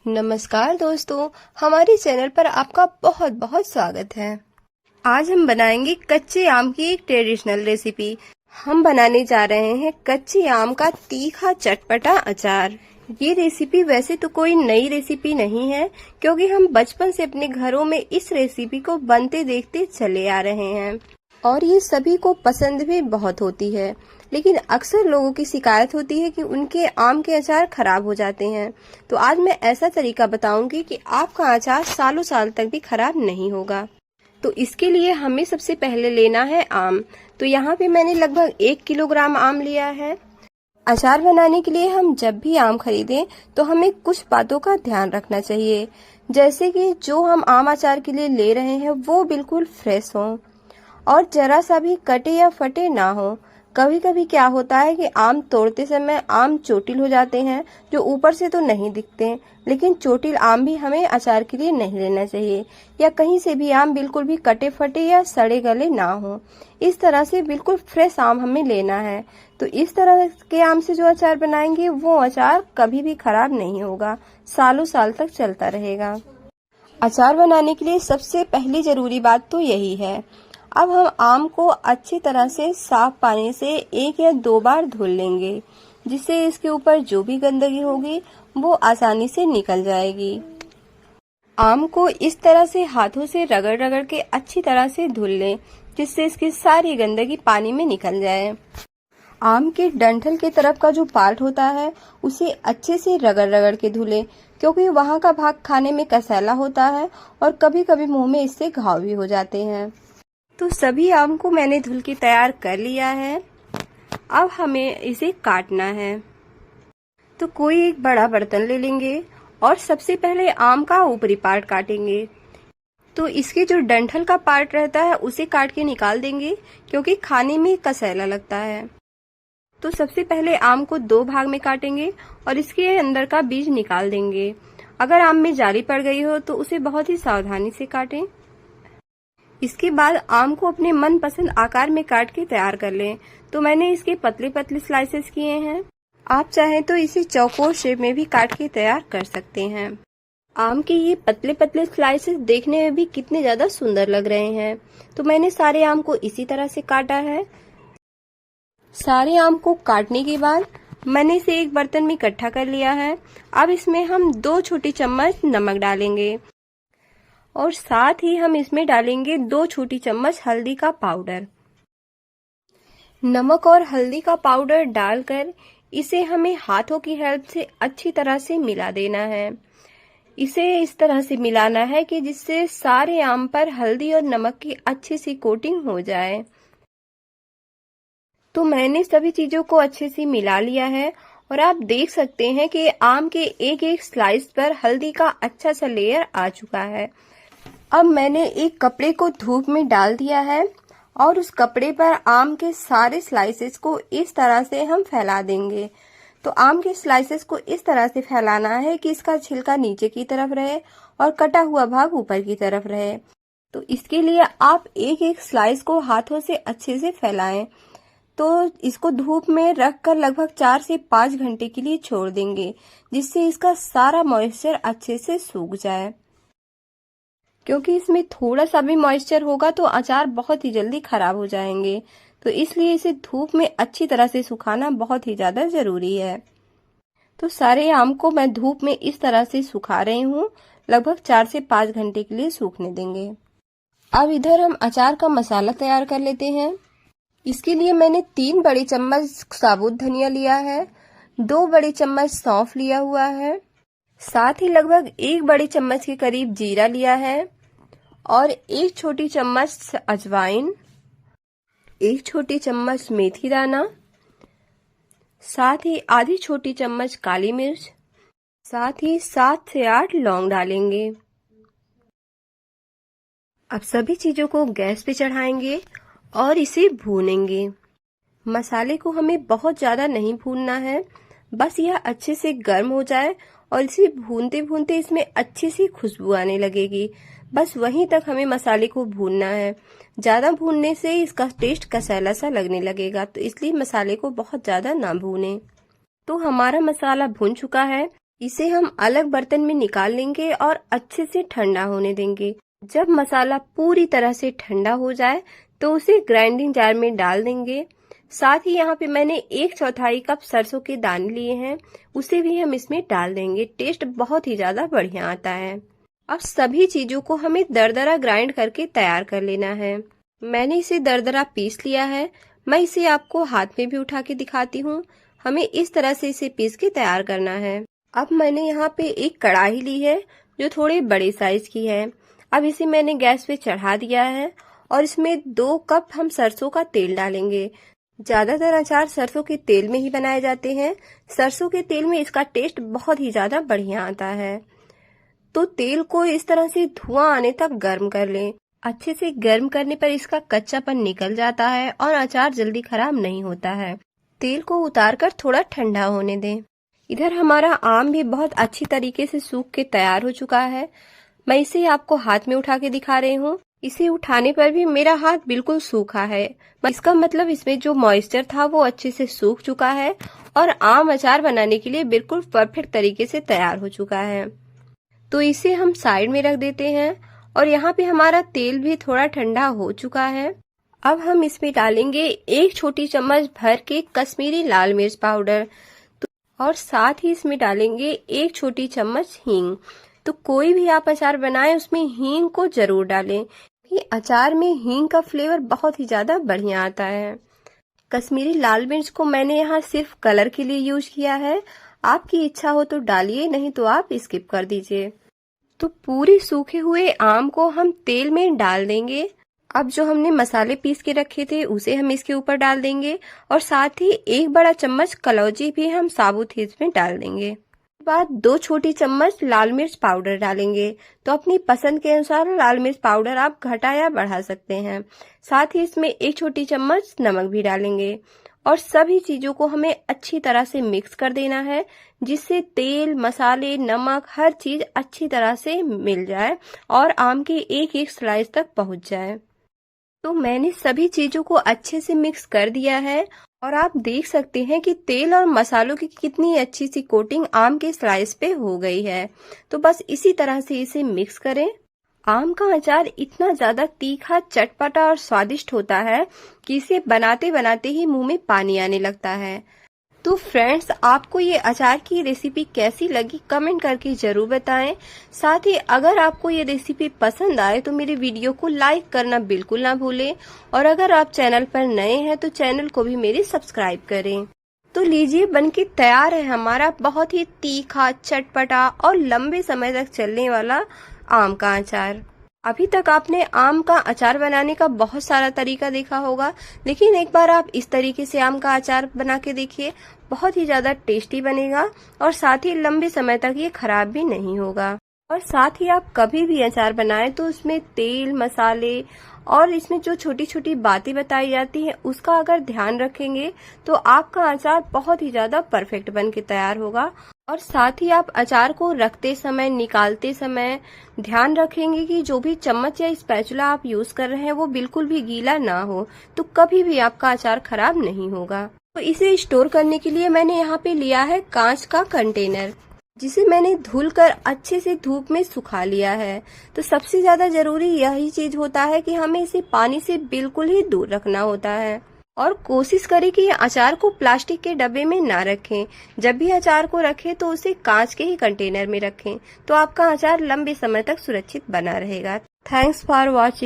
नमस्कार दोस्तों, हमारे चैनल पर आपका बहुत बहुत स्वागत है। आज हम बनाएंगे कच्चे आम की एक ट्रेडिशनल रेसिपी। हम बनाने जा रहे हैं कच्चे आम का तीखा चटपटा अचार। ये रेसिपी वैसे तो कोई नई रेसिपी नहीं है, क्योंकि हम बचपन से अपने घरों में इस रेसिपी को बनते देखते चले आ रहे हैं और ये सभी को पसंद भी बहुत होती है। लेकिन अक्सर लोगों की शिकायत होती है कि उनके आम के अचार खराब हो जाते हैं। तो आज मैं ऐसा तरीका बताऊंगी कि आपका अचार सालों साल तक भी खराब नहीं होगा। तो इसके लिए हमें सबसे पहले लेना है आम। तो यहाँ पे मैंने लगभग 1 किलोग्राम आम लिया है। अचार बनाने के लिए हम जब भी आम खरीदें तो हमें कुछ बातों का ध्यान रखना चाहिए, जैसे कि जो हम आम अचार के लिए ले रहे हैं वो बिल्कुल फ्रेश हो और जरा सा भी कटे या फटे ना हो। कभी कभी क्या होता है कि आम तोड़ते समय आम चोटिल हो जाते हैं, जो ऊपर से तो नहीं दिखते, लेकिन चोटिल आम भी हमें अचार के लिए नहीं लेना चाहिए। या कहीं से भी आम बिल्कुल भी कटे फटे या सड़े गले ना हो। इस तरह से बिल्कुल फ्रेश आम हमें लेना है। तो इस तरह के आम से जो अचार बनाएंगे वो अचार कभी भी खराब नहीं होगा, सालों साल तक चलता रहेगा। अचार बनाने के लिए सबसे पहली जरूरी बात तो यही है। अब हम आम को अच्छी तरह से साफ पानी से 1 या 2 बार धुल लेंगे, जिससे इसके ऊपर जो भी गंदगी होगी वो आसानी से निकल जाएगी। आम को इस तरह से हाथों से रगड़ रगड़ के अच्छी तरह से धुल लें, जिससे इसकी सारी गंदगी पानी में निकल जाए। आम के डंठल के तरफ का जो पार्ट होता है उसे अच्छे से रगड़ रगड़ के धुलें, क्योंकि वहाँ का भाग खाने में कसैला होता है और कभी कभी मुंह में इससे घाव भी हो जाते हैं। तो सभी आम को मैंने धुल के तैयार कर लिया है। अब हमें इसे काटना है। तो कोई एक बड़ा बर्तन ले लेंगे और सबसे पहले आम का ऊपरी पार्ट काटेंगे। तो इसके जो डंठल का पार्ट रहता है उसे काट के निकाल देंगे, क्योंकि खाने में कसैला लगता है। तो सबसे पहले आम को 2 भाग में काटेंगे और इसके अंदर का बीज निकाल देंगे। अगर आम में जाली पड़ गई हो तो उसे बहुत ही सावधानी से काटें। इसके बाद आम को अपने मनपसंद आकार में काट के तैयार कर लें। तो मैंने इसके पतले पतले स्लाइसेस किए हैं। आप चाहें तो इसे चौकोर शेप में भी काट के तैयार कर सकते हैं। आम के ये पतले पतले स्लाइसेस देखने में भी कितने ज्यादा सुंदर लग रहे हैं। तो मैंने सारे आम को इसी तरह से काटा है। सारे आम को काटने के बाद मैंने इसे एक बर्तन में इकट्ठा कर लिया है। अब इसमें हम 2 छोटी चम्मच नमक डालेंगे और साथ ही हम इसमें डालेंगे 2 छोटी चम्मच हल्दी का पाउडर। नमक और हल्दी का पाउडर डालकर इसे हमें हाथों की हेल्प से अच्छी तरह से मिला देना है। इसे इस तरह से मिलाना है कि जिससे सारे आम पर हल्दी और नमक की अच्छी सी कोटिंग हो जाए। तो मैंने सभी चीजों को अच्छे से मिला लिया है और आप देख सकते हैं कि आम के एक एक स्लाइस पर हल्दी का अच्छा सा लेयर आ चुका है। अब मैंने एक कपड़े को धूप में डाल दिया है और उस कपड़े पर आम के सारे स्लाइसेस को इस तरह से हम फैला देंगे। तो आम के स्लाइसेस को इस तरह से फैलाना है कि इसका छिलका नीचे की तरफ रहे और कटा हुआ भाग ऊपर की तरफ रहे। तो इसके लिए आप एक एक स्लाइस को हाथों से अच्छे से फैलाएं। तो इसको धूप में रखकर लगभग 4 से 5 घंटे के लिए छोड़ देंगे, जिससे इसका सारा मॉइस्चर अच्छे से सूख जाए। क्योंकि इसमें थोड़ा सा भी मॉइस्चर होगा तो अचार बहुत ही जल्दी खराब हो जाएंगे। तो इसलिए इसे धूप में अच्छी तरह से सुखाना बहुत ही ज्यादा जरूरी है। तो सारे आम को मैं धूप में इस तरह से सुखा रही हूँ। लगभग 4 से 5 घंटे के लिए सूखने देंगे। अब इधर हम अचार का मसाला तैयार कर लेते हैं। इसके लिए मैंने 3 बड़े चम्मच साबुत धनिया लिया है, 2 बड़े चम्मच सौंफ लिया हुआ है, साथ ही लगभग 1 बड़े चम्मच के करीब जीरा लिया है और 1 छोटी चम्मच अजवाइन, 1 छोटी चम्मच मेथी दाना, साथ ही आधी छोटी चम्मच काली मिर्च, साथ ही 7 से 8 लौंग डालेंगे। अब सभी चीजों को गैस पे चढ़ाएंगे और इसे भूनेंगे। मसाले को हमें बहुत ज्यादा नहीं भूनना है, बस यह अच्छे से गर्म हो जाए और इसे भूनते भूनते इसमें अच्छी सी खुशबू आने लगेगी। बस वहीं तक हमें मसाले को भूनना है। ज्यादा भूनने से इसका टेस्ट कसैला सा लगने लगेगा, तो इसलिए मसाले को बहुत ज्यादा ना भूनें। तो हमारा मसाला भून चुका है। इसे हम अलग बर्तन में निकाल लेंगे और अच्छे से ठंडा होने देंगे। जब मसाला पूरी तरह से ठंडा हो जाए तो उसे ग्राइंडिंग जार में डाल देंगे। साथ ही यहाँ पे मैंने 1/4 कप सरसों के दाने लिए हैं, उसे भी हम इसमें डाल देंगे। टेस्ट बहुत ही ज्यादा बढ़िया आता है। अब सभी चीजों को हमें दरदरा ग्राइंड करके तैयार कर लेना है। मैंने इसे दरदरा पीस लिया है। मैं इसे आपको हाथ में भी उठा के दिखाती हूँ। हमें इस तरह से इसे पीस के तैयार करना है। अब मैंने यहाँ पे एक कढ़ाई ली है जो थोड़े बड़े साइज की है। अब इसे मैंने गैस पे चढ़ा दिया है और इसमें 2 कप हम सरसों का तेल डालेंगे। ज्यादातर अचार सरसों के तेल में ही बनाए जाते हैं। सरसों के तेल में इसका टेस्ट बहुत ही ज्यादा बढ़िया आता है। तो तेल को इस तरह से धुआं आने तक गर्म कर लें। अच्छे से गर्म करने पर इसका कच्चापन निकल जाता है और अचार जल्दी खराब नहीं होता है। तेल को उतारकर थोड़ा ठंडा होने दें। इधर हमारा आम भी बहुत अच्छी तरीके से सूख के तैयार हो चुका है। मैं इसे आपको हाथ में उठा के दिखा रही हूँ। इसे उठाने पर भी मेरा हाथ बिल्कुल सूखा है। इसका मतलब इसमें जो मॉइस्चर था वो अच्छे से सूख चुका है और आम अचार बनाने के लिए बिल्कुल परफेक्ट तरीके से तैयार हो चुका है। तो इसे हम साइड में रख देते हैं और यहाँ पे हमारा तेल भी थोड़ा ठंडा हो चुका है। अब हम इसमें डालेंगे 1 छोटी चम्मच भर के कश्मीरी लाल मिर्च पाउडर और साथ ही इसमें डालेंगे 1 छोटी चम्मच हींग। तो कोई भी आप अचार बनाएं उसमें हींग को जरूर डालें। ये अचार में हींग का फ्लेवर बहुत ही ज्यादा बढ़िया आता है। कश्मीरी लाल मिर्च को मैंने यहाँ सिर्फ कलर के लिए यूज किया है। आपकी इच्छा हो तो डालिए, नहीं तो आप स्किप कर दीजिए। तो पूरे सूखे हुए आम को हम तेल में डाल देंगे। अब जो हमने मसाले पीस के रखे थे उसे हम इसके ऊपर डाल देंगे और साथ ही 1 बड़ा चम्मच कलौंजी भी हम साबुत ही इसमें डाल देंगे। बाद 2 छोटी चम्मच लाल मिर्च पाउडर डालेंगे। तो अपनी पसंद के अनुसार लाल मिर्च पाउडर आप घटा या बढ़ा सकते हैं। साथ ही इसमें 1 छोटी चम्मच नमक भी डालेंगे और सभी चीजों को हमें अच्छी तरह से मिक्स कर देना है, जिससे तेल, मसाले, नमक हर चीज अच्छी तरह से मिल जाए और आम के एक एक स्लाइस तक पहुंच जाए। तो मैंने सभी चीजों को अच्छे से मिक्स कर दिया है और आप देख सकते हैं कि तेल और मसालों की कितनी अच्छी सी कोटिंग आम के स्लाइस पे हो गई है। तो बस इसी तरह से इसे मिक्स करें। आम का अचार इतना ज्यादा तीखा, चटपटा और स्वादिष्ट होता है कि इसे बनाते बनाते ही मुंह में पानी आने लगता है। तो फ्रेंड्स, आपको ये अचार की रेसिपी कैसी लगी कमेंट करके जरूर बताएं। साथ ही अगर आपको ये रेसिपी पसंद आए तो मेरे वीडियो को लाइक करना बिल्कुल ना भूलें और अगर आप चैनल पर नए हैं तो चैनल को भी मेरे सब्सक्राइब करें। तो लीजिए, बनके तैयार है हमारा बहुत ही तीखा, चटपटा और लंबे समय तक चलने वाला आम का अचार। अभी तक आपने आम का अचार बनाने का बहुत सारा तरीका देखा होगा, लेकिन एक बार आप इस तरीके से आम का अचार बना के देखिए। बहुत ही ज्यादा टेस्टी बनेगा और साथ ही लंबे समय तक ये खराब भी नहीं होगा। और साथ ही आप कभी भी अचार बनाएं तो उसमें तेल, मसाले और इसमें जो छोटी छोटी बातें बताई जाती हैं उसका अगर ध्यान रखेंगे तो आपका अचार बहुत ही ज्यादा परफेक्ट बन के तैयार होगा। और साथ ही आप अचार को रखते समय, निकालते समय ध्यान रखेंगे कि जो भी चम्मच या स्पैचुला आप यूज कर रहे हैं वो बिल्कुल भी गीला ना हो, तो कभी भी आपका अचार खराब नहीं होगा। तो इसे स्टोर करने के लिए मैंने यहाँ पे लिया है कांच का कंटेनर, जिसे मैंने धुलकर अच्छे से धूप में सुखा लिया है। तो सबसे ज्यादा जरूरी यही चीज होता है कि हमें इसे पानी से बिल्कुल ही दूर रखना होता है और कोशिश करें कि अचार को प्लास्टिक के डब्बे में ना रखें। जब भी अचार को रखें तो उसे कांच के ही कंटेनर में रखें, तो आपका अचार लंबे समय तक सुरक्षित बना रहेगा। Thanks for watching.